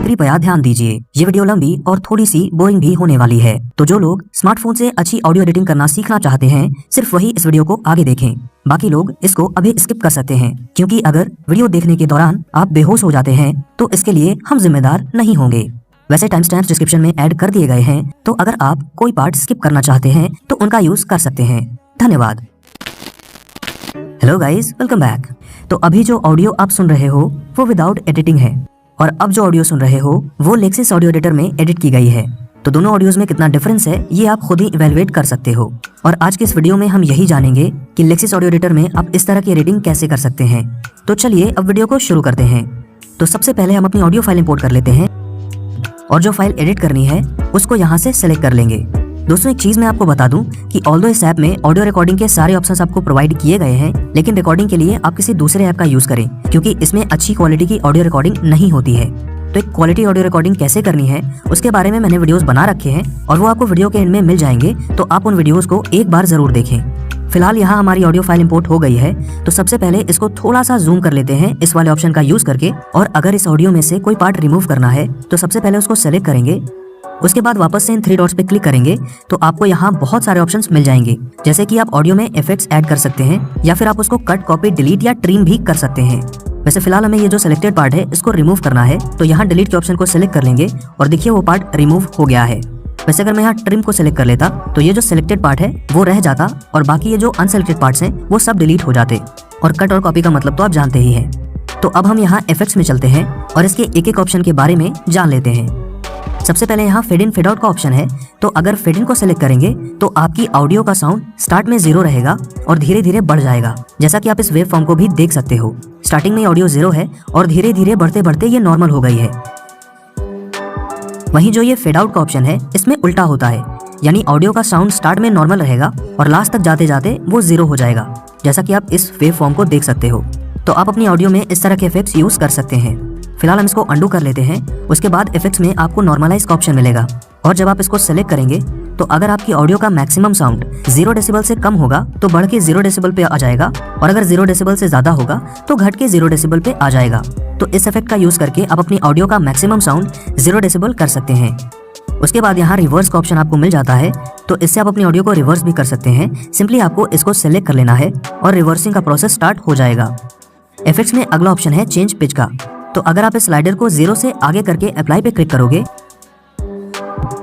कृपया ध्यान दीजिए, ये वीडियो लंबी और थोड़ी सी बोरिंग भी होने वाली है, तो जो लोग स्मार्टफोन से अच्छी ऑडियो एडिटिंग करना सीखना चाहते हैं सिर्फ वही इस वीडियो को आगे देखें। बाकी लोग इसको अभी स्किप कर सकते हैं, क्योंकि अगर वीडियो देखने के दौरान आप बेहोश हो जाते हैं तो इसके लिए हम जिम्मेदार नहीं होंगे। वैसे टाइम स्टैम्प्स डिस्क्रिप्शन में ऐड कर दिए गए हैं, तो अगर आप कोई पार्ट स्किप करना चाहते हैं तो उनका यूज कर सकते हैं। धन्यवाद। Hello guys, welcome back. तो अभी जो ऑडियो आप सुन रहे हो वो विदाउट एडिटिंग है, और अब जो ऑडियो सुन रहे हो वो लेक्सिस ऑडियो एडिटर में एडिट की गई है। तो दोनों ऑडियोज में कितना डिफरेंस है ये आप खुद ही इवैल्यूएट कर सकते हो। और आज के इस वीडियो में हम यही जानेंगे कि लेक्सिस ऑडियो एडिटर में आप इस तरह की एडिटिंग कैसे कर सकते हैं। तो चलिए अब वीडियो को शुरू करते हैं। तो सबसे पहले हम अपनी ऑडियो फाइल इंपोर्ट कर लेते हैं, और जो फाइल एडिट करनी है उसको यहाँ से सेलेक्ट कर लेंगे। दोस्तों, एक चीज मैं आपको बता दूं कि ऑल्दो इस ऐप में ऑडियो रिकॉर्डिंग के सारे ऑप्शंस आपको प्रोवाइड किए गए हैं, लेकिन रिकॉर्डिंग के लिए आप किसी दूसरे ऐप का यूज करें, क्योंकि इसमें अच्छी क्वालिटी की ऑडियो रिकॉर्डिंग नहीं होती है। तो एक क्वालिटी ऑडियो रिकॉर्डिंग कैसे करनी है उसके बारे में मैंने वीडियोस बना रखे हैं, और वो आपको वीडियो के एंड में मिल जाएंगे, तो आप उन वीडियोस को एक बार जरूर देखें। फिलहाल यहाँ हमारी ऑडियो फाइल इंपोर्ट हो गई है, तो सबसे पहले इसको थोड़ा सा जूम कर लेते हैं इस वाले ऑप्शन का यूज करके। और अगर इस ऑडियो में से कोई पार्ट रिमूव करना है तो सबसे पहले उसको सेलेक्ट करेंगे। उसके बाद वापस से इन 3 डॉट्स पे क्लिक करेंगे तो आपको यहाँ बहुत सारे ऑप्शंस मिल जाएंगे, जैसे कि आप ऑडियो में इफेक्ट्स ऐड कर सकते हैं, या फिर आप उसको कट, कॉपी, डिलीट या ट्रिम भी कर सकते हैं। वैसे फिलहाल हमें ये जो सिलेक्टेड पार्ट है इसको रिमूव करना है, तो यहाँ डिलीट के ऑप्शन को सिलेक्ट कर लेंगे और देखिए वो पार्ट रिमूव हो गया है। वैसे अगर मैं यहाँ ट्रिम को सिलेक्ट कर लेता तो ये जो सिलेक्टेड पार्ट है वो रह जाता, और बाकी ये जो अनसिलेक्टेड पार्ट्स हैं वो सब डिलीट हो जाते। और कट और कॉपी का मतलब तो आप जानते ही हैं। तो अब हम यहाँ इफेक्ट्स में चलते हैं और इसके एक एक ऑप्शन के बारे में जान लेते हैं। सबसे पहले यहाँ फेड इन फेड आउट का ऑप्शन है, तो अगर फेड इन को सिलेक्ट करेंगे तो आपकी ऑडियो का साउंड स्टार्ट में 0 रहेगा और धीरे धीरे बढ़ जाएगा, जैसा कि आप इस वेव फॉर्म को भी देख सकते हो। स्टार्टिंग में ऑडियो 0 है और धीरे धीरे बढ़ते बढ़ते ये नॉर्मल हो गई है। वहीं जो ये फेड आउट का ऑप्शन है इसमें उल्टा होता है, यानी ऑडियो का साउंड स्टार्ट में नॉर्मल रहेगा और लास्ट तक जाते जाते वो 0 हो जाएगा, जैसा कि आप इस वेव फॉर्म को देख सकते हो। तो आप अपनी ऑडियो में इस तरह के इफेक्ट्स यूज कर सकते हैं। फिलहाल हम इसको अंडू कर लेते हैं। उसके बाद इफेक्ट्स में आपको नॉर्मलाइज का ऑप्शन मिलेगा, और जब आप इसको सेलेक्ट करेंगे तो अगर आपकी ऑडियो का मैक्सिमम साउंड 0 डेसिबल से कम होगा तो बढ़ के 0 डेसिबल पे आ जाएगा, और अगर 0 डेसिबल से ज्यादा होगा तो घट के 0 डेसिबल पे आ जाएगा। तो इस इफेक्ट का यूज करके आप अपनी ऑडियो का मैक्सिमम साउंड 0 डेसिबल कर सकते हैं। उसके बाद यहाँ रिवर्स का ऑप्शन आपको मिल जाता है, तो इससे आप अपनी ऑडियो को रिवर्स भी कर सकते हैं। सिंपली आपको इसको सेलेक्ट कर लेना है और रिवर्सिंग का प्रोसेस स्टार्ट हो जाएगा। इफेक्ट्स में अगला ऑप्शन है चेंज पिच का, तो अगर आप इस स्लाइडर को 0 से आगे करके अप्लाई पे क्लिक करोगे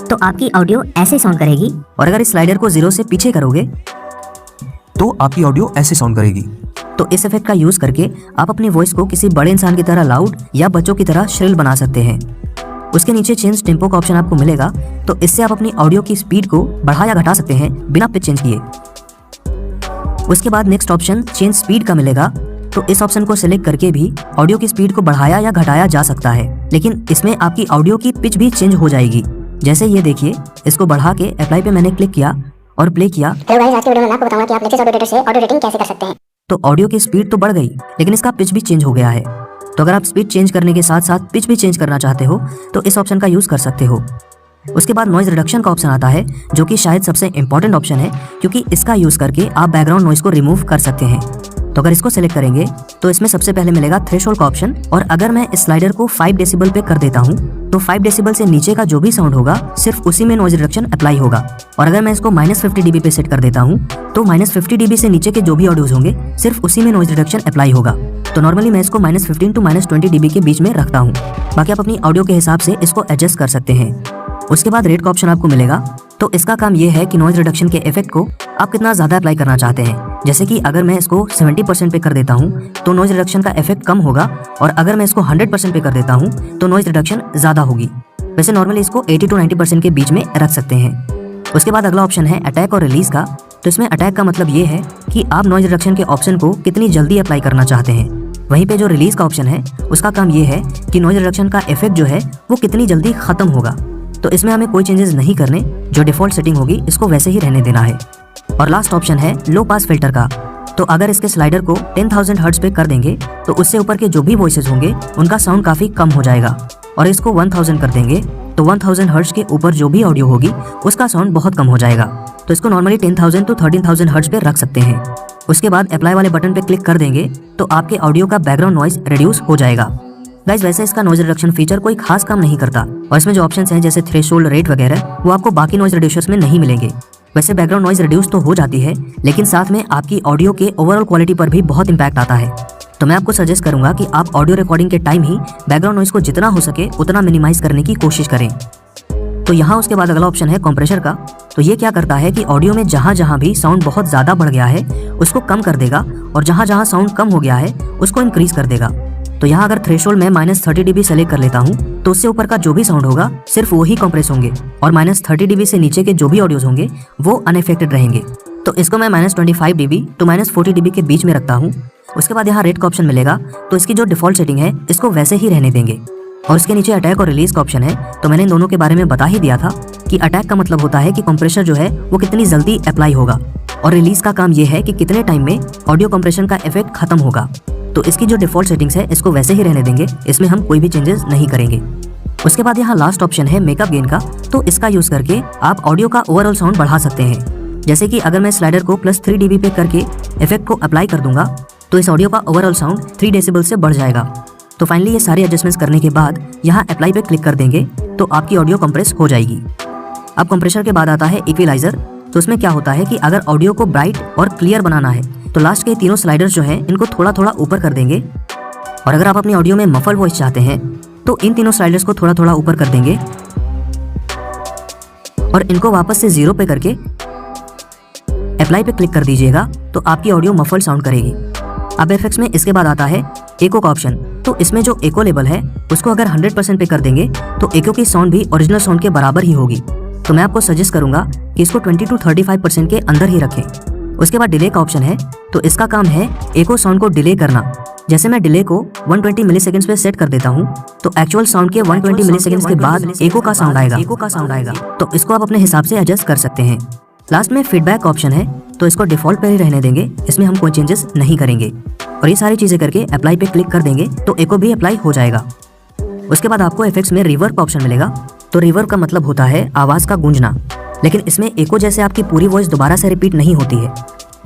तो आपकी ऑडियो ऐसे साउंड करेगी, और अगर इस स्लाइडर को 0 से पीछे करोगे तो आपकी ऑडियो ऐसे साउंड करेगी। तो इस इफेक्ट का यूज करके आप अपनी वॉइस को किसी बड़े इंसान की तरह लाउड या बच्चों की तरह श्रिल बना सकते हैं। उसके नीचे चेंज टेम्पो का ऑप्शन आपको मिलेगा, तो इससे आप अपनी ऑडियो की स्पीड को बढ़ा या घटा सकते हैं बिना पिच चेंज किए। उसके बाद नेक्स्ट ऑप्शन चेंज स्पीड का मिलेगा, तो इस ऑप्शन को सिलेक्ट करके भी ऑडियो की स्पीड को बढ़ाया या घटाया जा सकता है, लेकिन इसमें आपकी ऑडियो की पिच भी चेंज हो जाएगी। जैसे ये देखिए, इसको बढ़ा के अप्लाई पे मैंने क्लिक किया और प्ले किया। हेलो गाइस, आज के वीडियो में मैं आपको बताऊंगा कि आप लेक्सिस ऑडियो एडिटर से ऑडियो एडिटिंग कैसे कर सकते हैं। तो ऑडियो की स्पीड तो बढ़ गई, लेकिन इसका पिच भी चेंज हो गया है। तो अगर आप स्पीड चेंज करने के साथ साथ पिच भी चेंज करना चाहते हो तो इस ऑप्शन का यूज कर सकते हो। उसके बाद नॉइज रिडक्शन का ऑप्शन आता है, जो कि शायद सबसे इंपॉर्टेंट ऑप्शन है, क्योंकि इसका यूज करके आप बैकग्राउंड नॉइज को रिमूव कर सकते हैं। तो अगर इसको सेलेक्ट करेंगे तो इसमें सबसे पहले मिलेगा थ्रेशोल्ड का ऑप्शन, और अगर मैं इस स्लाइडर को 5 डेसिबल पे कर देता हूँ तो 5 डेसिबल से नीचे का जो भी साउंड होगा सिर्फ उसी में नॉइज रिडक्शन अप्लाई होगा। और अगर मैं इसको -50 dB पे सेट कर देता हूँ तो -50 dB से नीचे के जो भी ऑडियोज होंगे सिर्फ उसी में नॉइज रिडक्शन अप्लाई होगा। तो नॉर्मली मैं इसको -15 to -20 dB के बीच में रखता हूँ। बाकी आप अपनी ऑडियो के हिसाब से इसको एडजस्ट कर सकते हैं। उसके बाद रेट का ऑप्शन आपको मिलेगा, तो इसका काम ये है कि नॉइज रिडक्शन के इफेक्ट को आप कितना ज़्यादा अप्लाई करना चाहते हैं। जैसे कि अगर मैं इसको 70% पे कर देता हूँ तो नॉइज रिडक्शन का इफेक्ट कम होगा, और अगर मैं इसको 100% पे कर देता हूँ तो नॉइज रिडक्शन ज़्यादा होगी। वैसे नॉर्मली इसको 80 to 90% के बीच में रख सकते हैं। उसके बाद अगला ऑप्शन है अटैक और रिलीज का, तो इसमें अटैक का मतलब ये है कि आप नॉइज रिडक्शन के ऑप्शन को कितनी जल्दी अप्लाई करना चाहते हैं। वहीं पे जो रिलीज का ऑप्शन है उसका काम ये है कि नॉइज रिडक्शन का इफेक्ट जो है वो कितनी जल्दी खत्म होगा। तो इसमें हमें कोई चेंजेस नहीं करने, जो डिफॉल्ट सेटिंग होगी इसको वैसे ही रहने देना है। और लास्ट ऑप्शन है लो पास फिल्टर का, तो अगर इसके स्लाइडर को 10,000 हर्ट्ज पे कर देंगे तो उससे ऊपर के जो भी वॉइसेस होंगे उनका साउंड काफी कम हो जाएगा, और इसको 1000 कर देंगे तो 1000 हर्ट्ज के ऊपर जो भी ऑडियो होगी उसका साउंड बहुत कम हो जाएगा। तो इसको नॉर्मली 10,000 to 13,000 हर्ट्ज पे रख सकते हैं। उसके बाद अप्लाई वाले बटन पे क्लिक कर देंगे तो आपके ऑडियो का बैकग्राउंड नॉइज रिड्यूस हो जाएगा। गाइस वैसे इसका नॉइज रिडक्शन फीचर कोई खास काम नहीं करता और इसमें जो ऑप्शंस हैं जैसे थ्रेशोल्ड, रेट वगैरह वो आपको बाकी नॉइज रिड्यूसर्स में नहीं मिलेंगे। वैसे बैकग्राउंड नॉइज रिड्यूस तो हो जाती है, लेकिन साथ में आपकी ऑडियो के ओवरऑल क्वालिटी पर भी बहुत इंपैक्ट आता है। तो मैं आपको सजेस्ट करूंगा कि आप ऑडियो रिकॉर्डिंग के टाइम ही बैकग्राउंड नॉइज को जितना हो सके उतना मिनिमाइज करने की कोशिश करें। तो यहाँ उसके बाद अगला ऑप्शन है कंप्रेसर का। तो ये क्या करता है कि ऑडियो में जहाँ जहाँ भी साउंड बहुत ज़्यादा बढ़ गया है उसको कम कर देगा और जहाँ जहाँ साउंड कम हो गया है उसको इंक्रीज कर देगा। तो यहाँ अगर थ्रेशोल्ड में -30 dB सेलेक्ट कर लेता हूँ तो उससे ऊपर का जो भी साउंड होगा सिर्फ वो ही कंप्रेस होंगे और -30 dB से नीचे के जो भी ऑडियोज होंगे वो अनइफेक्टेड रहेंगे। तो इसको मैं -25 dB to -40 dB के बीच में रखता हूँ। उसके बाद यहाँ रेट का ऑप्शन मिलेगा, तो इसकी जो डिफॉल्ट सेटिंग है इसको वैसे ही रहने देंगे। और इसके नीचे अटैक और रिलीज का ऑप्शन है। तो मैंने इन दोनों के बारे में बता ही दिया था कि अटैक का मतलब होता है कि कंप्रेसर जो है वो कितनी जल्दी अप्लाई होगा और रिलीज का काम ये है कि कितने टाइम में ऑडियो कंप्रेशन का इफेक्ट खत्म होगा। तो इसकी जो डिफॉल्ट सेटिंग्स है इसको वैसे ही रहने देंगे, इसमें हम कोई भी चेंजेस नहीं करेंगे। उसके बाद यहाँ लास्ट ऑप्शन है मेकअप गेन का। तो इसका यूज करके आप ऑडियो का ओवरऑल साउंड बढ़ा सकते हैं। जैसे कि अगर मैं स्लाइडर को +3 dB पे करके इफेक्ट को अप्लाई कर दूंगा तो इस ऑडियो का ओवरऑल साउंड 3 डेसिबल से बढ़ जाएगा। तो फाइनली ये सारे एडजस्टमेंट्स करने के बाद यहाँ अप्लाई पे क्लिक कर देंगे तो आपकी ऑडियो कंप्रेस हो जाएगी। अब कंप्रेसर के बाद आता है इक्विलाइजर। तो उसमें क्या होता है कि अगर ऑडियो को ब्राइट और क्लियर बनाना है तो लास्ट के तीनों स्लाइडर्स जो हैं इनको थोड़ा थोड़ा ऊपर कर देंगे। और अगर आप अपनी ऑडियो में मफल वॉइस चाहते हैं तो इन तीनों स्लाइडर्स को थोड़ा थोड़ा ऊपर कर देंगे और इनको वापस से 0 पे करके अप्लाई पे क्लिक कर दीजिएगा तो आपकी ऑडियो मफल साउंड करेगी। अब इफेक्ट्स में इसके बाद आता है एको का ऑप्शन। तो इसमें जो एको लेवल है उसको अगर 100% पे कर देंगे तो एको की साउंड भी ओरिजिनल साउंड के बराबर ही होगी। तो मैं आपको सजेस्ट करूंगा कि इसको 20 to 35% के अंदर ही रखें। उसके बाद डिले का ऑप्शन है। तो इसका काम है एको साउंड को डिले करना। जैसे मैं डिले को 120 मिलीसेकंड्स पे सेट कर देता हूँ तो एक्चुअल साउंड के 120 मिलीसेकंड्स के बाद एको का साउंड आएगा। तो इसको आप अपने हिसाब से एडजस्ट कर सकते हैं। लास्ट में फीडबैक का ऑप्शन है। तो इसको डिफॉल्ट पे ही रहने देंगे, इसमें हम कोई चेंजेस नहीं करेंगे। और ये सारी चीजें करके अप्लाई पे क्लिक कर देंगे तो एको भी अप्लाई हो जाएगा। उसके बाद आपको इफेक्ट्स में रिवर्ब का ऑप्शन मिलेगा। तो रिवर्ब का मतलब होता है आवाज का गूंजना, लेकिन इसमें एको जैसे आपकी पूरी वॉइस दोबारा से रिपीट नहीं होती है।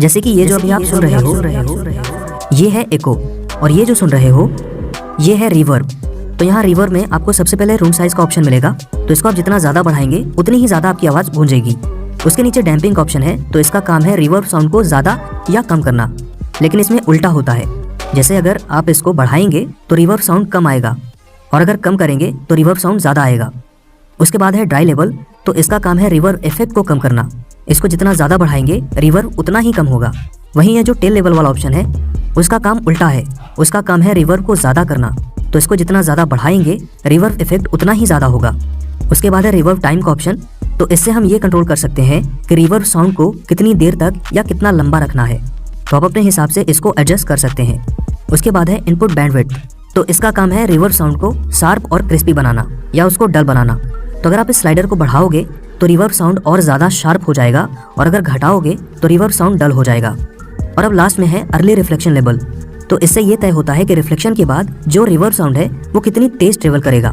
जैसे कि ये जो अभी आप सुन रहे हो ये है एको और ये जो सुन रहे हो ये है रिवर्ब। तो यहाँ रिवर्ब में आपको सबसे पहले रूम साइज का ऑप्शन मिलेगा। तो इसको आप जितना ज्यादा बढ़ाएंगे उतनी ही ज्यादा आपकी आवाज गूंजेगी। उसके नीचे डैम्पिंग का ऑप्शन है। तो इसका काम है रिवर्ब साउंड को ज्यादा या कम करना, लेकिन इसमें उल्टा होता है। जैसे अगर आप इसको बढ़ाएंगे तो रिवर्ब साउंड कम आएगा और अगर कम करेंगे तो रिवर्ब साउंड ज्यादा आएगा। उसके बाद है ड्राई लेवल। तो इसका काम है रिवर्ब इफेक्ट को कम करना। इसको जितना ज्यादा बढ़ाएंगे रिवर्ब उतना ही कम होगा। वहीं ये जो टेल लेवल वाला ऑप्शन है उसका काम उल्टा है, उसका काम है रिवर्ब को ज्यादा करना। तो इसको जितना ज्यादा बढ़ाएंगे रिवर्ब इफेक्ट उतना ही ज्यादा होगा। उसके बाद है रिवर्ब टाइम का ऑप्शन। तो इससे हम ये कंट्रोल कर सकते हैं कि रिवर्ब साउंड को कितनी देर तक या कितना लंबा रखना है। तो आप अपने हिसाब से इसको एडजस्ट कर सकते हैं। उसके बाद है इनपुट बैंडविड्थ। तो इसका काम है रिवर्ब साउंड को शार्प और क्रिस्पी बनाना या उसको डल बनाना। तो अगर आप इस स्लाइडर को बढ़ाओगे तो रिवर्ब साउंड और ज़्यादा शार्प हो जाएगा और अगर घटाओगे तो रिवर्ब साउंड डल हो जाएगा। और अब लास्ट में है अर्ली रिफ्लेक्शन लेवल। तो इससे ये तय होता है कि रिफ्लेक्शन के बाद जो रिवर्ब साउंड है वो कितनी तेज ट्रेवल करेगा।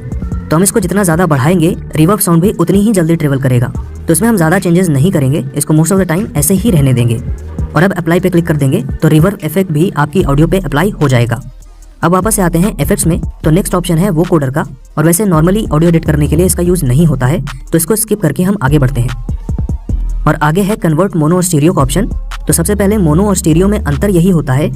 तो हम इसको जितना ज़्यादा बढ़ाएंगे रिवर्ब साउंड भी उतनी ही जल्दी ट्रेवल करेगा। तो इसमें हम ज़्यादा चेंजेस नहीं करेंगे, इसको मोस्ट ऑफ द टाइम ऐसे ही रहने देंगे। और अब अप्लाई पे क्लिक कर देंगे तो रिवर्ब इफेक्ट भी आपकी ऑडियो पे अप्लाई हो जाएगा। अब वापस से आते हैं इफेक्ट्स में। तो नेक्स्ट ऑप्शन है वो कोडर का। और वैसे नॉर्मली ऑडियो एडिट करने के लिए इसका यूज नहीं होता है, तो इसको स्किप करके हम आगे बढ़ते हैं। और आगे है कन्वर्ट मोनो और स्टीरियो का ऑप्शन। तो सबसे पहले मोनो और स्टीरियो में अंतर यही होता है